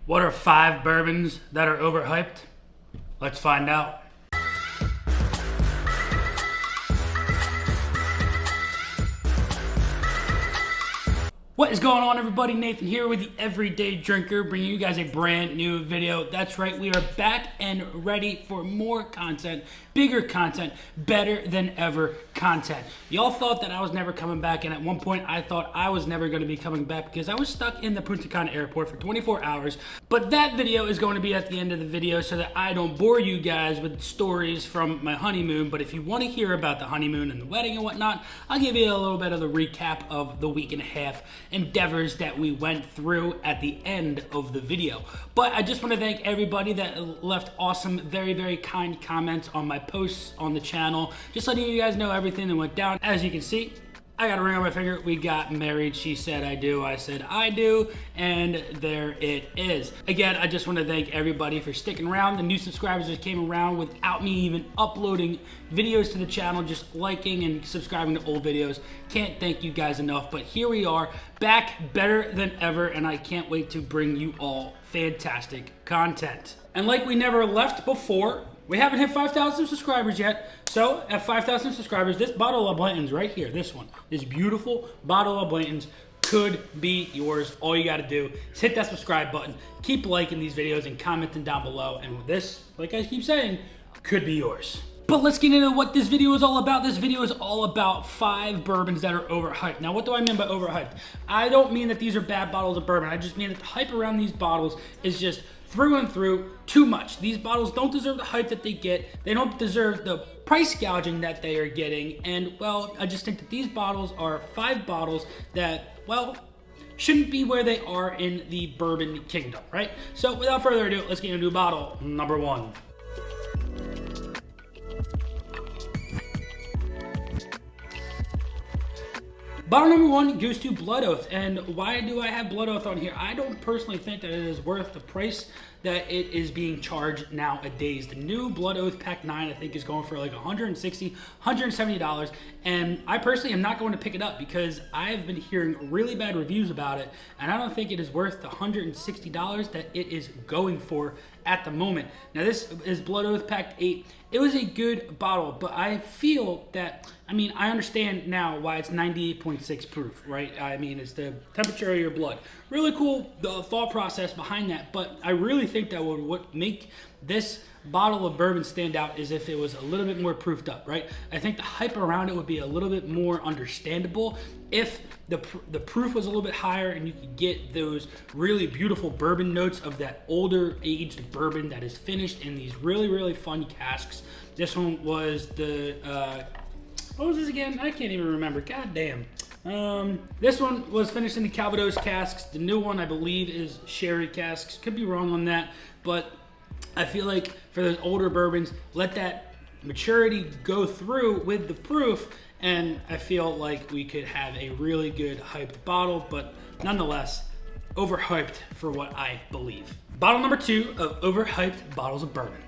What are 5 bourbons that are overhyped? Let's find out. What is going on, everybody? Nathan here with the Everyday Drinker, bringing you guys a brand new video. That's right, we are back and ready for more content, bigger content, better than ever content. Y'all thought that I was never coming back, and at one point I thought I was never going to be coming back because I was stuck in the Punta Cana airport for 24 hours. But that video is going to be at the end of the video so that I don't bore you guys with stories from my honeymoon. But if you want to hear about the honeymoon and the wedding and whatnot, I'll give you a little bit of the recap of the week and a half endeavors that we went through at the end of the video. But I just want to thank everybody that left awesome, very, very kind comments on my posts on the channel. Just letting you guys know everything that went down. As you can see, I got a ring on my finger. We got married. She said I do. I said I do. And there it is. Again, I just want to thank everybody for sticking around. The new subscribers that came around without me even uploading videos to the channel, just liking and subscribing to old videos. Can't thank you guys enough. But here we are, back better than ever. And I can't wait to bring you all fantastic content. And like we never left before, we haven't hit 5,000 subscribers yet. So at 5,000 subscribers, this bottle of Blantons right here, this one, this beautiful bottle of Blantons could be yours. All you got to do is hit that subscribe button, keep liking these videos and commenting down below. And this, like I keep saying, could be yours. But let's get into what this video is all about. This video is all about 5 bourbons that are overhyped. Now, what do I mean by overhyped? I don't mean that these are bad bottles of bourbon. I just mean that the hype around these bottles is just through and through too much. These bottles don't deserve the hype that they get. They don't deserve the price gouging that they are getting. And, well, I just think that these bottles are 5 bottles that, well, shouldn't be where they are in the bourbon kingdom, right? So without further ado, let's get into bottle number 1. Bottle number 1 goes to Blood Oath. And why do I have Blood Oath on here? I don't personally think that it is worth the price that it is being charged nowadays. The new Blood Oath Pack 9, I think, is going for like $160, $170. And I personally am not going to pick it up because I've been hearing really bad reviews about it. And I don't think it is worth the $160 that it is going for at the moment. Now, this is Blood Oath Pack 8. It was a good bottle, but I feel that, I mean, I understand now why it's 98.6 proof, right? I mean, it's the temperature of your blood. Really cool, the thought process behind that, but I really think that what make this bottle of bourbon stand out is if it was a little bit more proofed up, right? I think the hype around it would be a little bit more understandable if the proof was a little bit higher and you could get those really beautiful bourbon notes of that older aged bourbon that is finished in these really, really fun casks. This one was the, what was this again? I can't even remember. God damn. This one was finished in the Calvados casks. The new one, I believe, is sherry casks. Could be wrong on that, but I feel like for those older bourbons, let that maturity go through with the proof, and I feel like we could have a really good hyped bottle, but nonetheless, overhyped for what I believe. Bottle number 2 of overhyped bottles of bourbon.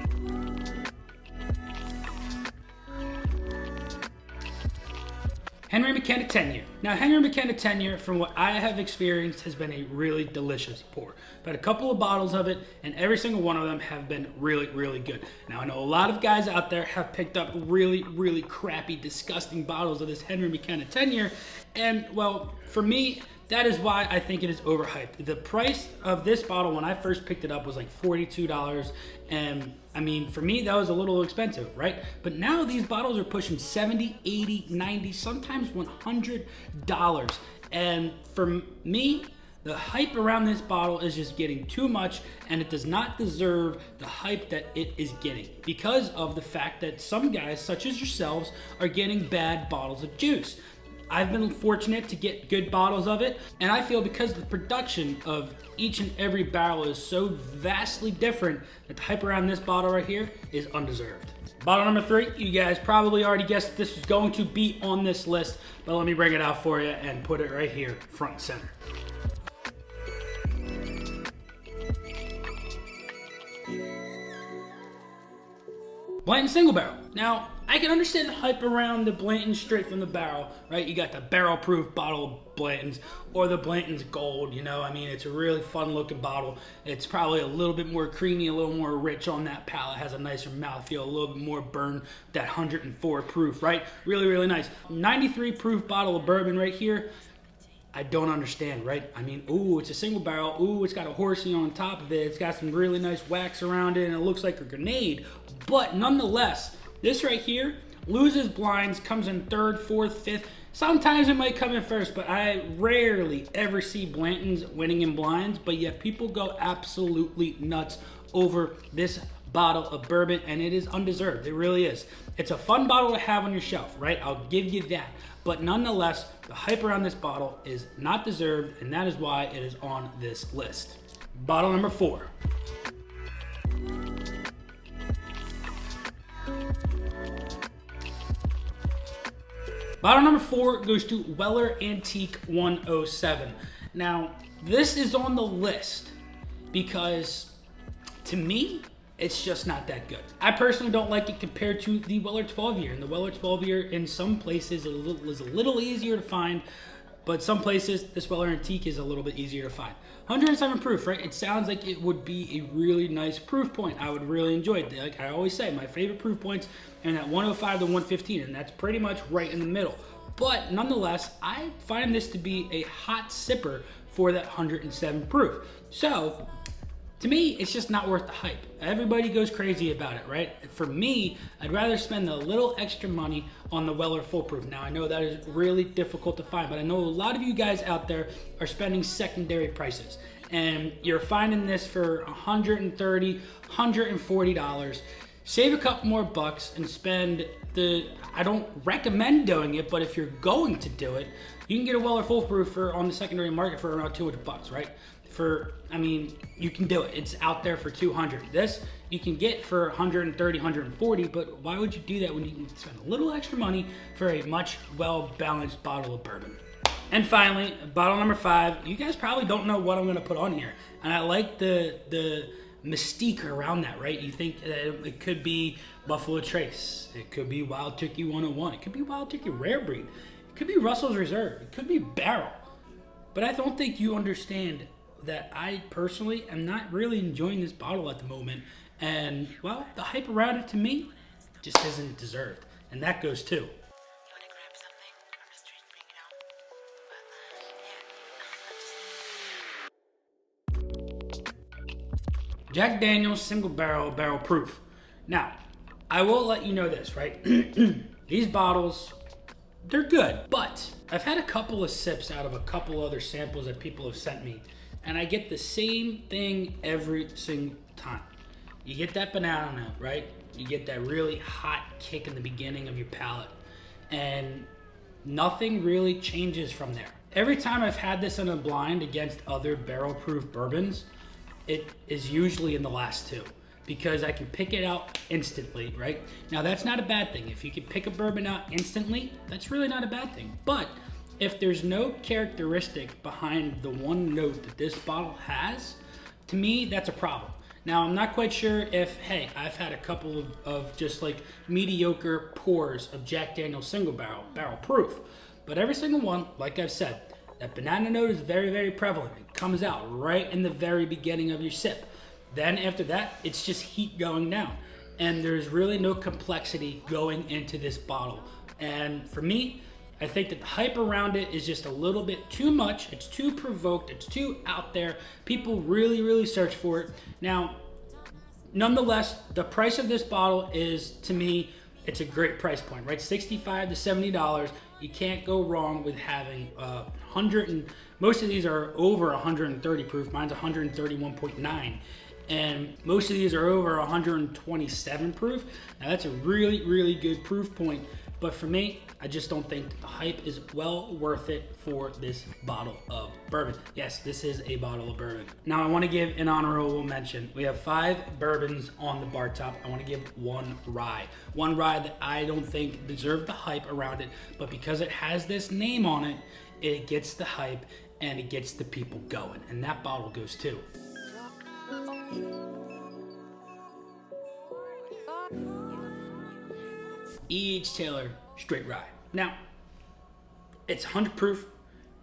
Henry McKenna Tenure. Now, Henry McKenna Tenure, from what I have experienced, has been a really delicious pour. I've had a couple of bottles of it, and every single one of them have been really, really good. Now, I know a lot of guys out there have picked up really, really crappy, disgusting bottles of this Henry McKenna Tenure, and, well, for me, that is why I think it is overhyped. The price of this bottle when I first picked it up was like $42, and I mean, for me, that was a little expensive, right? But now these bottles are pushing $70, $80, $90, sometimes $100. And for me, the hype around this bottle is just getting too much, and it does not deserve the hype that it is getting because of the fact that some guys, such as yourselves, are getting bad bottles of juice. I've been fortunate to get good bottles of it, and I feel because the production of each and every barrel is so vastly different that the hype around this bottle right here is undeserved. Bottle number 3, you guys probably already guessed that this was going to be on this list, but let me bring it out for you and put it right here, front and center. Blanton Single Barrel. Now, I can understand the hype around the Blanton straight from the barrel, right? You got the barrel-proof bottle of Blantons or the Blantons Gold, you know? I mean, it's a really fun-looking bottle. It's probably a little bit more creamy, a little more rich on that palate. Has a nicer mouthfeel, a little bit more burn, that 104 proof, right? Really, really nice. 93 proof bottle of bourbon right here. I don't understand, right? I mean, ooh, it's a single barrel. Ooh, it's got a horsey on top of it. It's got some really nice wax around it, and it looks like a grenade. But nonetheless, this right here loses blinds, comes in third, fourth, fifth. Sometimes it might come in first, but I rarely ever see Blantons winning in blinds. But yet people go absolutely nuts over this bottle of bourbon, and it is undeserved. It really is. It's a fun bottle to have on your shelf, right? I'll give you that. But nonetheless, the hype around this bottle is not deserved, and that is why it is on this list. Bottle number 4. Bottle number 4 goes to Weller Antique 107. Now, this is on the list because, to me, it's just not that good. I personally don't like it compared to the Weller 12 year. And the Weller 12 year in some places is a little easier to find, but some places this Weller Antique is a little bit easier to find. 107 proof, right? It sounds like it would be a really nice proof point. I would really enjoy it. Like I always say, my favorite proof points are that 105 to 115, and that's pretty much right in the middle. But nonetheless, I find this to be a hot sipper for that 107 proof. So, to me, it's just not worth the hype. Everybody goes crazy about it, right? For me, I'd rather spend a little extra money on the Weller Full Proof. Now, I know that is really difficult to find, but I know a lot of you guys out there are spending secondary prices. And you're finding this for $130, $140. Save a couple more bucks and spend I don't recommend doing it, but if you're going to do it, you can get a Weller Full Proof on the secondary market for around $200, right? You can do it. It's out there for $200. This you can get for $130, $140, but why would you do that when you can spend a little extra money for a much well-balanced bottle of bourbon? And finally, bottle number 5. You guys probably don't know what I'm gonna put on here. And I like the mystique around that, right? You think that it could be Buffalo Trace. It could be Wild Turkey 101. It could be Wild Turkey Rare Breed. It could be Russell's Reserve. It could be Barrel. But I don't think you understand that I personally am not really enjoying this bottle at the moment. And, well, the hype around it to me just isn't deserved. And that goes too. Jack Daniel's single barrel proof. Now, I will let you know this, right? These bottles, they're good, but I've had a couple of sips out of a couple other samples that people have sent me, and I get the same thing every single time. You get that banana note, right? You get that really hot kick in the beginning of your palate, and nothing really changes from there. Every time I've had this in a blind against other barrel-proof bourbons, it is usually in the last two because I can pick it out instantly, right? Now that's not a bad thing. If you can pick a bourbon out instantly, that's really not a bad thing. But if there's no characteristic behind the one note that this bottle has, to me, that's a problem. Now, I'm not quite sure if, hey, I've had a couple of just like mediocre pours of Jack Daniel's single barrel proof. But every single one, like I've said, that banana note is very, very prevalent. It comes out right in the very beginning of your sip. Then after that, it's just heat going down. And there's really no complexity going into this bottle. And for me, I think that the hype around it is just a little bit too much. It's too provoked. It's too out there. People really, really search for it. Now, nonetheless, the price of this bottle is, to me, it's a great price point, right? $65 to $70. You can't go wrong with having most of these are over 130 proof. Mine's 131.9. And most of these are over 127 proof. Now that's a really, really good proof point. But for me, I just don't think that the hype is well worth it for this bottle of bourbon. Yes, this is a bottle of bourbon. Now I want to give an honorable mention. We have 5 bourbons on the bar top. I want to give one rye. One rye that I don't think deserved the hype around it, but because it has this name on it, it gets the hype and it gets the people going. And that bottle goes too. E.H. Taylor Straight Rye. Now, it's 100 proof,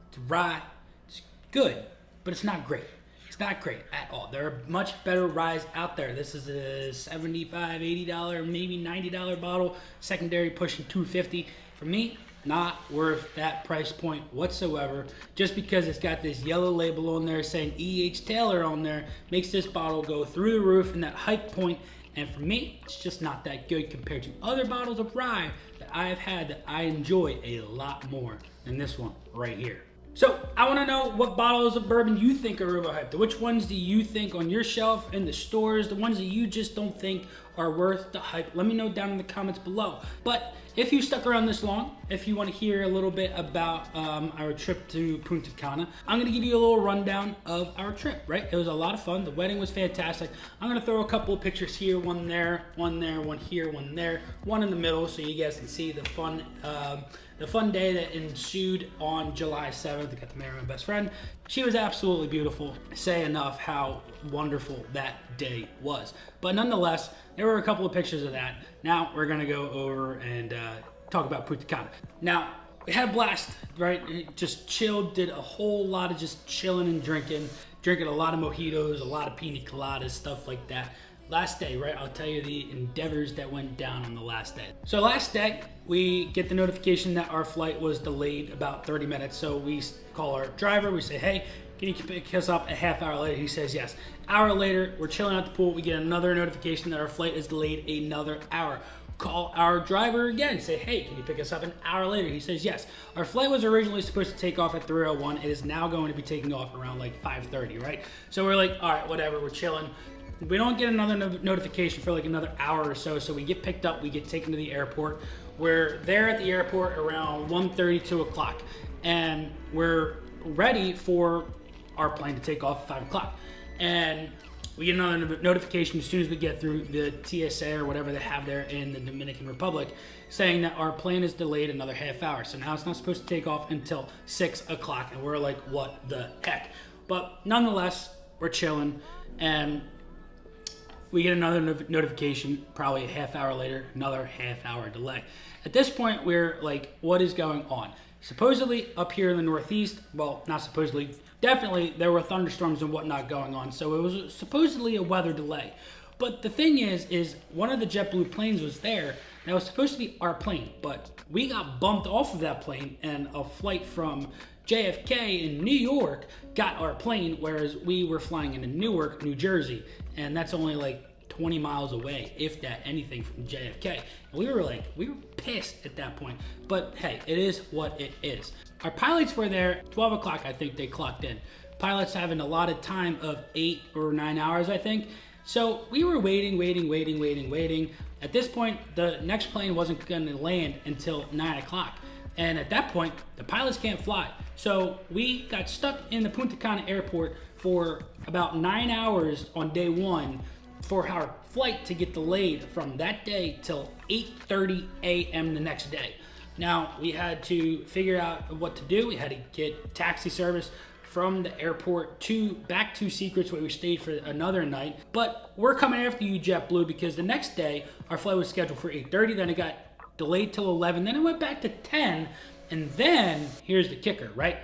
it's rye, it's good, but it's not great. It's not great at all. There are much better ryes out there. This is a $75, $80, maybe $90 bottle, secondary pushing $250. For me, not worth that price point whatsoever. Just because it's got this yellow label on there saying E.H. Taylor on there makes this bottle go through the roof in that hype point. And for me, it's just not that good compared to other bottles of rye that I have had that I enjoy a lot more than this one right here. So I want to know what bottles of bourbon you think are overhyped. Which ones do you think on your shelf in the stores? The ones that you just don't think are worth the hype. Let me know down in the comments below. But if you stuck around this long, if you want to hear a little bit about our trip to Punta Cana, I'm going to give you a little rundown of our trip, right? It was a lot of fun. The wedding was fantastic. I'm going to throw a couple of pictures here, one there, one here, one there, one in the middle, so you guys can see the fun day that ensued on July 7th. I got to marry my best friend. She was absolutely beautiful. Say enough how wonderful that day was. But nonetheless, there were a couple of pictures of that. Now we're gonna go over and talk about Punta Cana. Now, we had a blast, right? Just chilled, did a whole lot of just chilling and drinking a lot of mojitos, a lot of pina coladas, stuff like that. Last day, right? I'll tell you the endeavors that went down on the last day. So last day, we get the notification that our flight was delayed about 30 minutes. So we call our driver, we say, hey, can you pick us up a half hour later? He says yes. Hour later, we're chilling at the pool. We get another notification that our flight is delayed another hour. Call our driver again, say, hey, can you pick us up an hour later? He says yes. Our flight was originally supposed to take off at 3:01. It is now going to be taking off around like 5:30, right? So we're like, all right, whatever, we're chilling. We don't get another notification for like another hour or so, so we get picked up, we get taken to the airport. We're there at the airport around 1:30, 2 o'clock, and we're ready for our plane to take off at 5 o'clock. And we get another notification as soon as we get through the TSA or whatever they have there in the Dominican Republic saying that our plane is delayed another half hour. So now it's not supposed to take off until 6 o'clock, and we're like, what the heck? But nonetheless, we're chilling, and we get another notification probably a half hour later, another half hour delay. At this point, we're like, what is going on? Supposedly up here in the Northeast, well, not supposedly, definitely there were thunderstorms and whatnot going on. So it was supposedly a weather delay. But the thing is one of the JetBlue planes was there. That was supposed to be our plane, but we got bumped off of that plane, and a flight from JFK in New York got our plane, whereas we were flying into Newark, New Jersey, and that's only like 20 miles away, if that, anything from JFK. And we were pissed at that point, but hey, it is what it is. Our pilots were there 12 o'clock, I think they clocked in. Pilots have an allotted time of 8 or 9 hours, I think. So we were waiting. At this point, the next plane wasn't gonna land until 9 o'clock. And at that point, the pilots can't fly. So we got stuck in the Punta Cana airport for about 9 hours on day one for our flight to get delayed from that day till 8:30 a.m. the next day. Now, we had to figure out what to do. We had to get taxi service from the airport back to Secrets, where we stayed for another night. But we're coming after you, JetBlue, because the next day, our flight was scheduled for 8:30, then it got delayed till 11, then it went back to 10, and then, here's the kicker, right?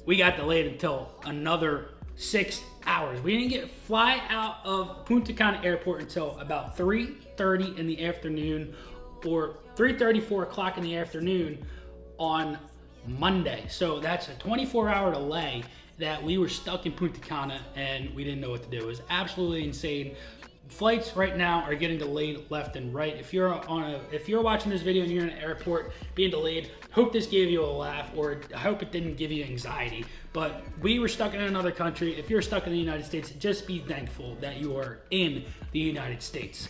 We got delayed until another 6 hours. We didn't fly out of Punta Cana Airport until about 3:30 in the afternoon, or 3:30, 4 o'clock in the afternoon on Monday. So that's a 24-hour delay that we were stuck in Punta Cana, and we didn't know what to do. It was absolutely insane. Flights right now are getting delayed left and right. If you're watching this video and you're in an airport being delayed, hope this gave you a laugh, or I hope it didn't give you anxiety. But we were stuck in another country. If you're stuck in the United States, just be thankful that you are in the United States.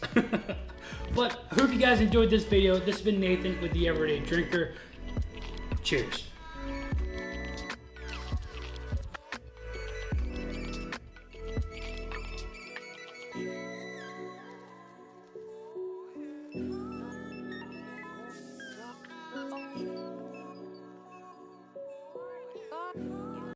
But I hope you guys enjoyed this video. This has been Nathan with The Everyday Drinker. Cheers.